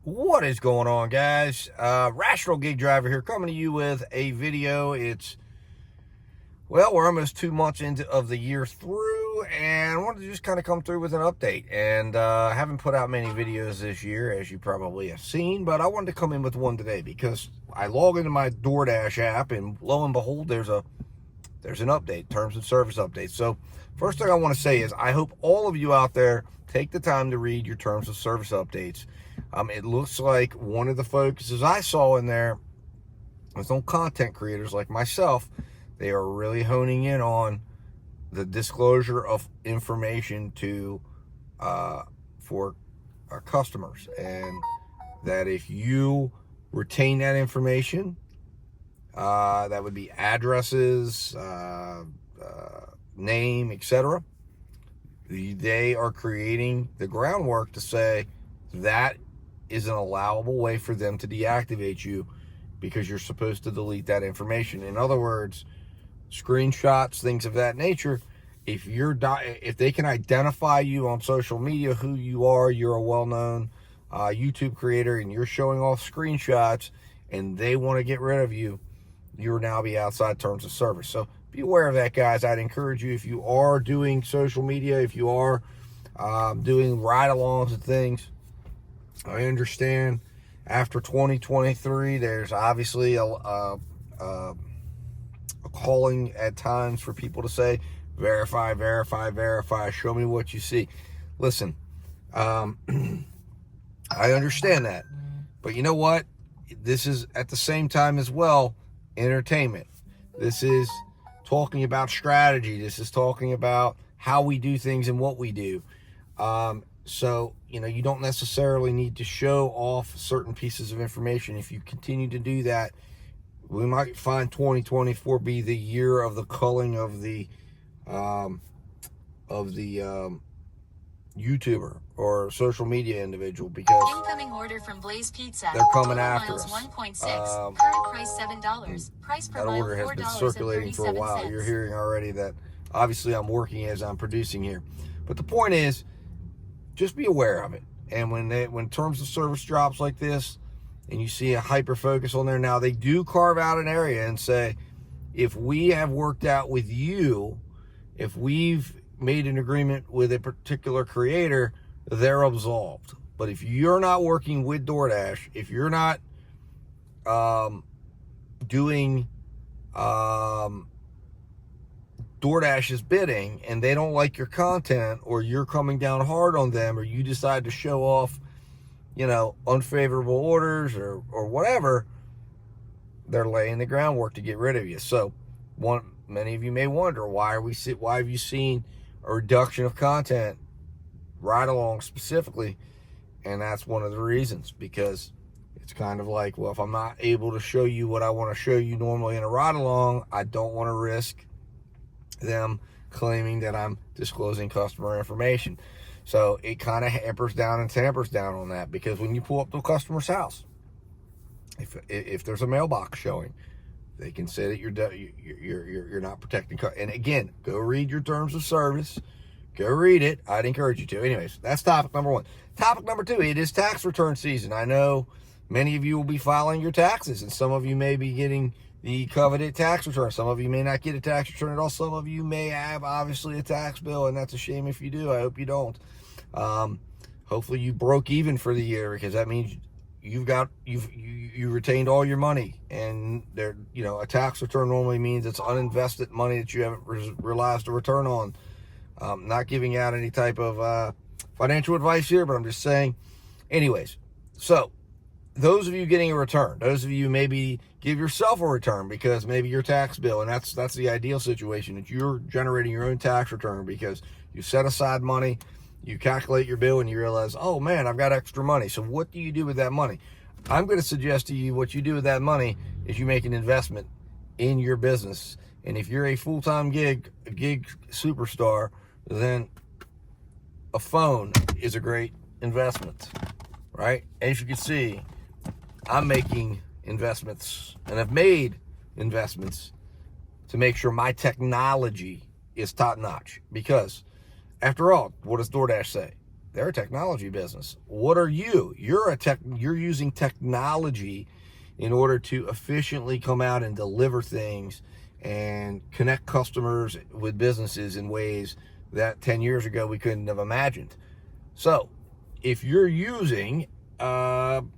What is going on, guys? Rational Gig Driver here, coming to you with a video. We're almost 2 months of the year through, and I wanted to just kind of come through with an update. And I haven't put out many videos this year, as you probably have seen, but I wanted to come in with one today because I log into my DoorDash app, and lo and behold, there's an update, terms and service update. So first thing I want to say is I hope all of you out there take the time to read your terms of service updates. It looks like one of the focuses I saw in there was on content creators like myself. They are really honing in on the disclosure of information for our customers, and that if you retain that information, that would be addresses, name, etc. They are creating the groundwork to say that is an allowable way for them to deactivate you, because you're supposed to delete that information. In other words, screenshots, things of that nature. If they can identify you on social media, who you are, you're a well-known YouTube creator, and you're showing off screenshots, and they want to get rid of you, you'll now be outside terms of service. So be aware of that, guys. I'd encourage you, if you are doing social media, if you are doing ride-alongs and things, I understand after 2023, there's obviously a calling at times for people to say, verify, verify, verify, show me what you see. Listen, I understand that, but you know what? This is at the same time as well entertainment. This is talking about strategy. This is talking about how we do things and what we do. So, you don't necessarily need to show off certain pieces of information. If you continue to do that, we might find 2024 be the year of the culling of the YouTuber or social media individual, because incoming order from Blaze Pizza. They're coming after us. 1.6. Current price $7. Price per that mile order has been circulating for a while. You're hearing already that obviously I'm working as I'm producing here. But the point is, just be aware of it. And when terms of service drops like this, and you see a hyper focus on there, now they do carve out an area and say, if we have worked out with you, if we've made an agreement with a particular creator, they're absolved. But if you're not working with DoorDash, if you're not doing DoorDash's bidding, and they don't like your content, or you're coming down hard on them, or you decide to show off, unfavorable orders or whatever, they're laying the groundwork to get rid of you. So many of you may wonder, why have you seen a reduction of content ride along specifically? And that's one of the reasons, because it's kind of like, well, if I'm not able to show you what I want to show you normally in a ride along, I don't want to risk them claiming that I'm disclosing customer information. So it kind of hampers down and tampers down on that, because when you pull up to a customer's house, if there's a mailbox showing, they can say that you're not protecting. And again, go read your terms of service. Go read it. I'd encourage you to. Anyways, that's topic number one. Topic number two, it is tax return season. I know many of you will be filing your taxes, and some of you may be getting the coveted tax return. Some of you may not get a tax return at all. Some of you may have, obviously, a tax bill, and that's a shame if you do. I hope you don't. Hopefully you broke even for the year, because that means you retained all your money. And a tax return normally means it's uninvested money that you haven't realized to return on. Not giving out any type of financial advice here, but I'm just saying. Anyways, so those of you getting a return, those of you maybe give yourself a return, because maybe your tax bill, and that's the ideal situation, that you're generating your own tax return because you set aside money, you calculate your bill, and you realize, oh man, I've got extra money. So what do you do with that money? I'm going to suggest to you, what you do with that money is you make an investment in your business. And if you're a full-time gig superstar, then a phone is a great investment, right? As you can see, I'm making investments, and I've made investments to make sure my technology is top notch, because after all, what does DoorDash say? They're a technology business. What are you? You're using technology in order to efficiently come out and deliver things and connect customers with businesses in ways that 10 years ago we couldn't have imagined. So if you're using outdated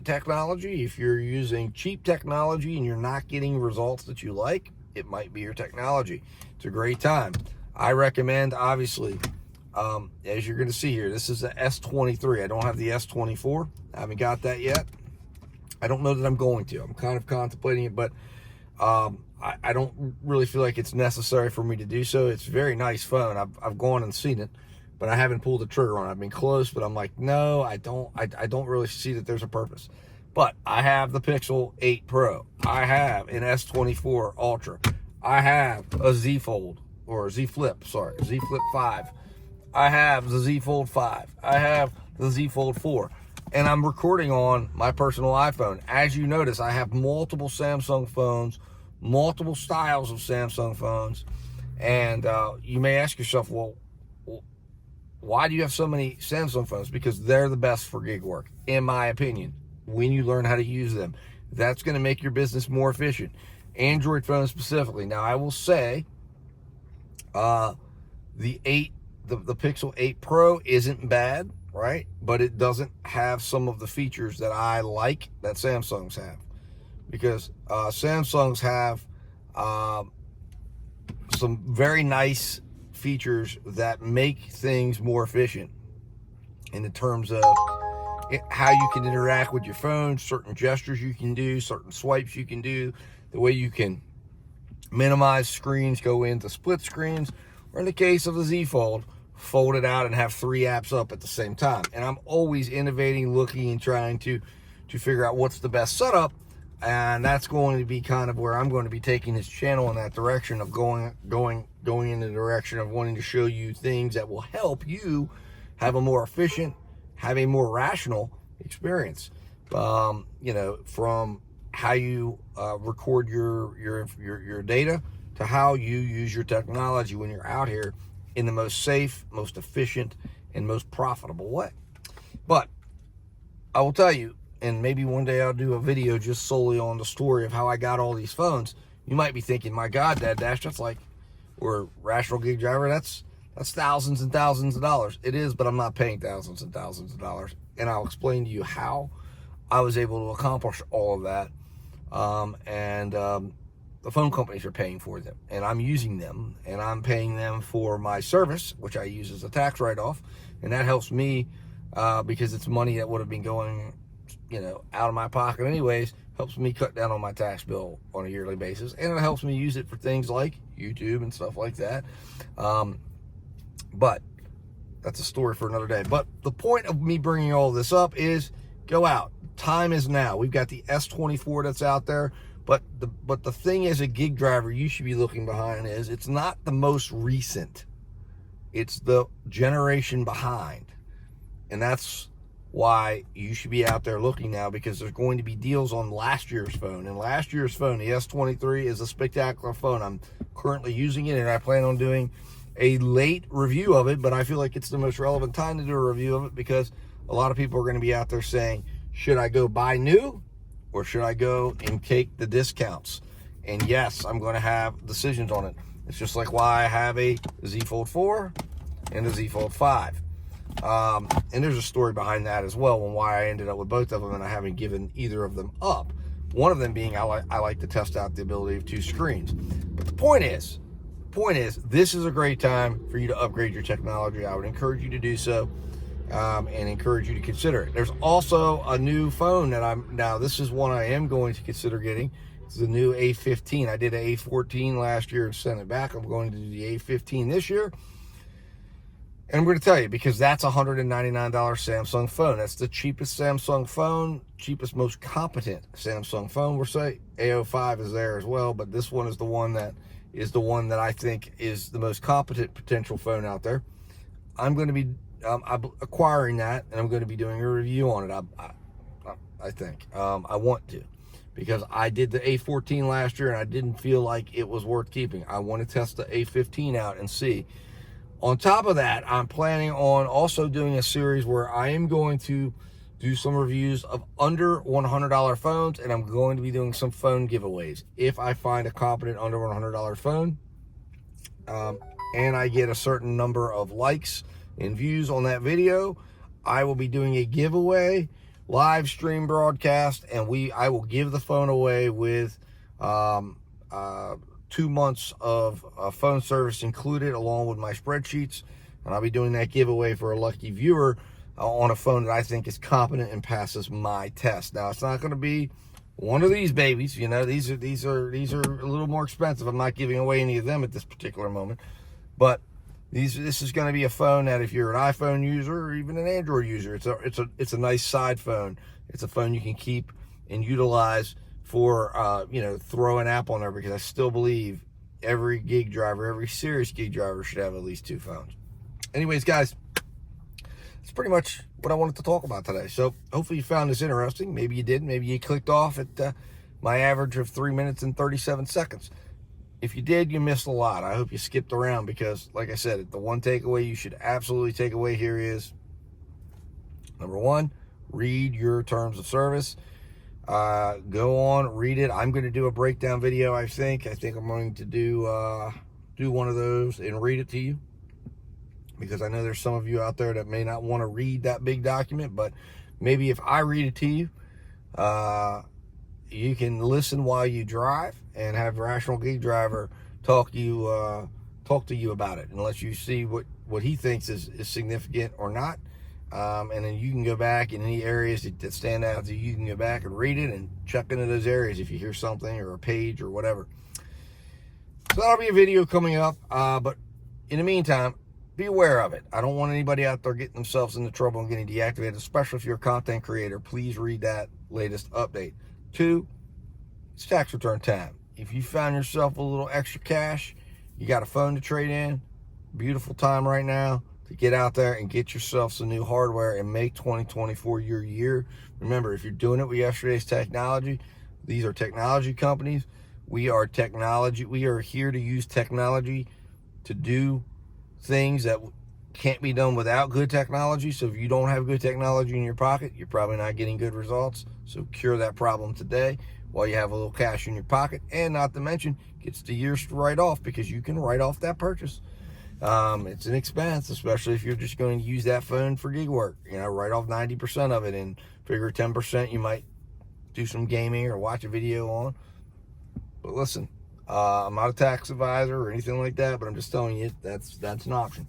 technology, if you're using cheap technology and you're not getting results that you like, it might be your technology. It's a great time. I recommend, obviously, as you're going to see here, this is the S23. I don't have the S24. I haven't got that yet. I don't know that I'm going to. I'm kind of contemplating it, but I don't really feel like it's necessary for me to do so. It's a very nice phone. I've gone and seen it, but I haven't pulled the trigger on it. I've been close, but I'm like, no, I don't really see that there's a purpose. But I have the Pixel 8 Pro. I have an S24 Ultra. I have a Z Fold, or Z Flip 5. I have the Z Fold 5. I have the Z Fold 4. And I'm recording on my personal iPhone. As you notice, I have multiple Samsung phones, multiple styles of Samsung phones. And you may ask yourself, well, why do you have so many Samsung phones? Because they're the best for gig work, in my opinion, when you learn how to use them. That's going to make your business more efficient. Android phones specifically. Now, I will say the Pixel 8 Pro isn't bad, right? But it doesn't have some of the features that I like that Samsungs have. Because Samsungs have some very nice features that make things more efficient in the terms of how you can interact with your phone, certain gestures you can do, certain swipes you can do, the way you can minimize screens, go into split screens, or in the case of the Z Fold, fold it out and have 3 apps up at the same time. And I'm always innovating, looking, and trying to figure out what's the best setup. And that's going to be kind of where I'm going to be taking this channel in that direction of going in the direction of wanting to show you things that will help you have a more efficient, have a more rational experience. You know, from how you record your data to how you use your technology when you're out here in the most safe, most efficient, and most profitable way. But I will tell you, and maybe one day I'll do a video just solely on the story of how I got all these phones. You might be thinking, my God, Dad Dash, that's like, or Rational Gig Driver, that's thousands and thousands of dollars. It is, but I'm not paying thousands and thousands of dollars. And I'll explain to you how I was able to accomplish all of that. The phone companies are paying for them, and I'm using them, and I'm paying them for my service, which I use as a tax write-off, and that helps me because it's money that would have been going, you know, out of my pocket anyways. Helps me cut down on my tax bill on a yearly basis, and it helps me use it for things like YouTube and stuff like that. But that's a story for another day. But the point of me bringing all this up is go out. Time is now. We've got the S24 that's out there. But the thing as a gig driver you should be looking behind is it's not the most recent. It's the generation behind. And that's why you should be out there looking now, because there's going to be deals on last year's phone. And last year's phone, the S23, is a spectacular phone. I'm currently using it, and I plan on doing a late review of it, but I feel like it's the most relevant time to do a review of it because a lot of people are going to be out there saying, should I go buy new? Or should I go and take the discounts? And yes, I'm going to have decisions on it. It's just like why I have a Z Fold 4 and a Z Fold 5. And there's a story behind that as well, and why I ended up with both of them, and I haven't given either of them up. One of them being I like to test out the ability of 2 screens. But the point is, this is a great time for you to upgrade your technology. I would encourage you to do so. And encourage you to consider it. There's also a new phone that this is one I am going to consider getting. It's the new A15. I did an A14 last year and sent it back. I'm going to do the A15 this year. And I'm going to tell you, because that's a $199 Samsung phone. That's the cheapest Samsung phone, cheapest, most competent Samsung phone. We'll say A05 is there as well, but this one is the one that I think is the most competent potential phone out there. I'm going to be I'm acquiring that, and I'm going to be doing a review on it. I think I want to, because I did the A14 last year and I didn't feel like it was worth keeping. I want to test the A15 out and see On top of that, I'm planning on also doing a series where I am going to do some reviews of under $100 phones, and I'm going to be doing some phone giveaways. If I find a competent under $100 phone, and I get a certain number of likes and views on that video, I will be doing a giveaway, live stream broadcast, and I will give the phone away with 2 months of phone service included, along with my spreadsheets. And I'll be doing that giveaway for a lucky viewer on a phone that I think is competent and passes my test. Now, it's not going to be one of these babies. You know, these are a little more expensive. I'm not giving away any of them at this particular moment, but this is going to be a phone that if you're an iPhone user or even an Android user, it's a nice side phone. It's a phone you can keep and utilize for throw an app on there, because I still believe every gig driver, every serious gig driver, should have at least 2 phones. Anyways, guys, that's pretty much what I wanted to talk about today. So hopefully you found this interesting. Maybe you did. Maybe you clicked off at my average of 3 minutes and 37 seconds. If you did, you missed a lot. I hope you skipped around, because, like I said, the one takeaway you should absolutely take away here is, number 1, read your terms of service. Go on, read it. I'm going to do a breakdown video, I think. I'm going to do one of those and read it to you, because I know there's some of you out there that may not want to read that big document, but maybe if I read it to you, you can listen while you drive and have Rational Gig Driver talk to you about it, unless you see what he thinks is significant or not. And then you can go back in any areas that stand out to you. You can go back and read it and check into those areas if you hear something or a page or whatever. So that'll be a video coming up. But in the meantime, be aware of it. I don't want anybody out there getting themselves into trouble and getting deactivated, especially if you're a content creator. Please read that latest update. 2, it's tax return time. If you found yourself a little extra cash, you got a phone to trade in, beautiful time right now to get out there and get yourself some new hardware and make 2024 your year. Remember, if you're doing it with yesterday's technology, these are technology companies. We are technology. We are here to use technology to do things that can't be done without good technology. So if you don't have good technology in your pocket, you're probably not getting good results. So cure that problem today while you have a little cash in your pocket, and not to mention gets the years to write off, because you can write off that purchase. It's an expense, especially if you're just going to use that phone for gig work. Write off 90% of it and figure 10% you might do some gaming or watch a video on. But listen, I'm not a tax advisor or anything like that, but I'm just telling you that's an option.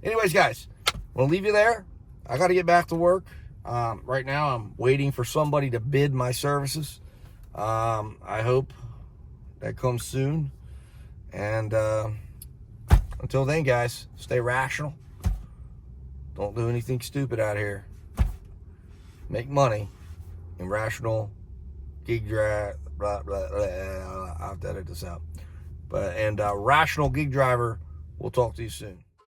Anyways, guys, I'm gonna leave you there. I got to get back to work. Right now, I'm waiting for somebody to bid my services. I hope that comes soon. And until then, guys, stay rational. Don't do anything stupid out here. Make money in Rational Gig Driver. I'll have to edit this out. Rational Gig Driver. We'll talk to you soon.